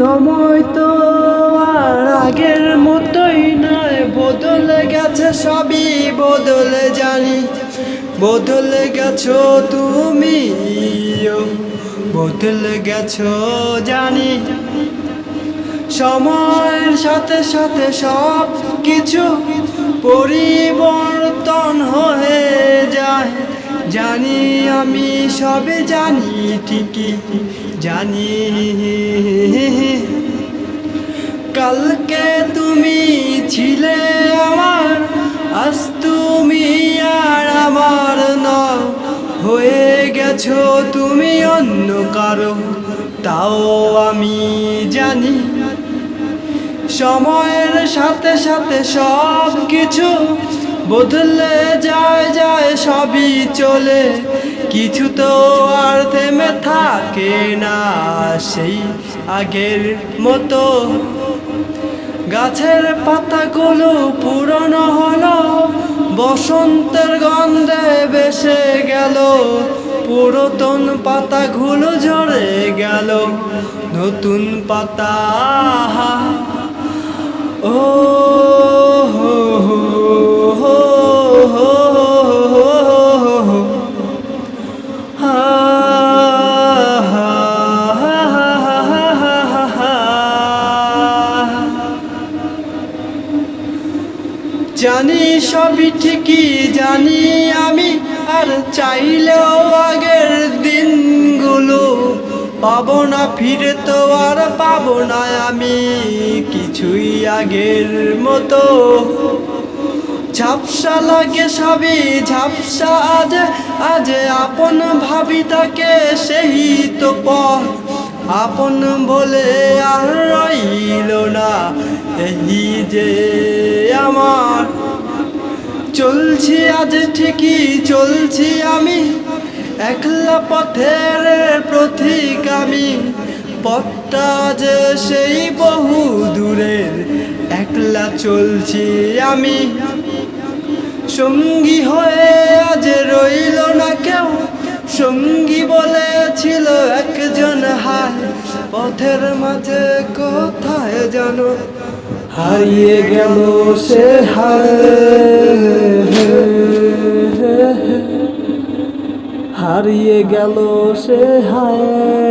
সময় তো আর আগের মতোই নয়, বদলে গেছে সবই বদলে জানি। বদলে গেছো তুমি, বদলে গেছো জানি। সময়ের সাথে সাথে সব কিছু পরিবর্তন হয়ে যায়, জানি আমি সবে জানি, ঠিকই জানি। কালকে তুমি ছিলে আমার, আজ তুমি আর আমার নও, হয়ে গেছো তুমি অন্য কারো, তাও আমি জানি। সময়ের সাথে সাথে সব কিছু বদলে যায় সবই চলে, কিছু তো আর থেমে থাকে না সেই আগের মতো। গাছের পাতাগুলো পুরনো হলো, বসন্তের গন্ধে ভেসে গেল, পুরাতন পাতাগুলো ঝরে গেল, নতুন পাতা ও হো হো হো হো জানি সবই ঠিকই জানি আমি, আর চাইলেও আগের দিনগুলো পাবো না ফিরে, তো আর পাবো না আমি কিছুই আগের মতো। ঝাপসা লাগে সবই ঝাপসা, আজ আপন ভাবি তাকে, সেই তো পথ আপন বলে আর রইল না, এই যে আমার। চলছি আজ ঠিকই চলছি আমি, একলা পথের পথিক আমি, পথটা যে সেই বহু দূরের, একলা চলছি আমি। সঙ্গী হয়ে আজ রইল না কেউ, সঙ্গী বলেছিল একজন, হায় পথের মাঝে কোথায় জানো হারিয়ে গেল সে, হারিয়ে গেল সে হায়।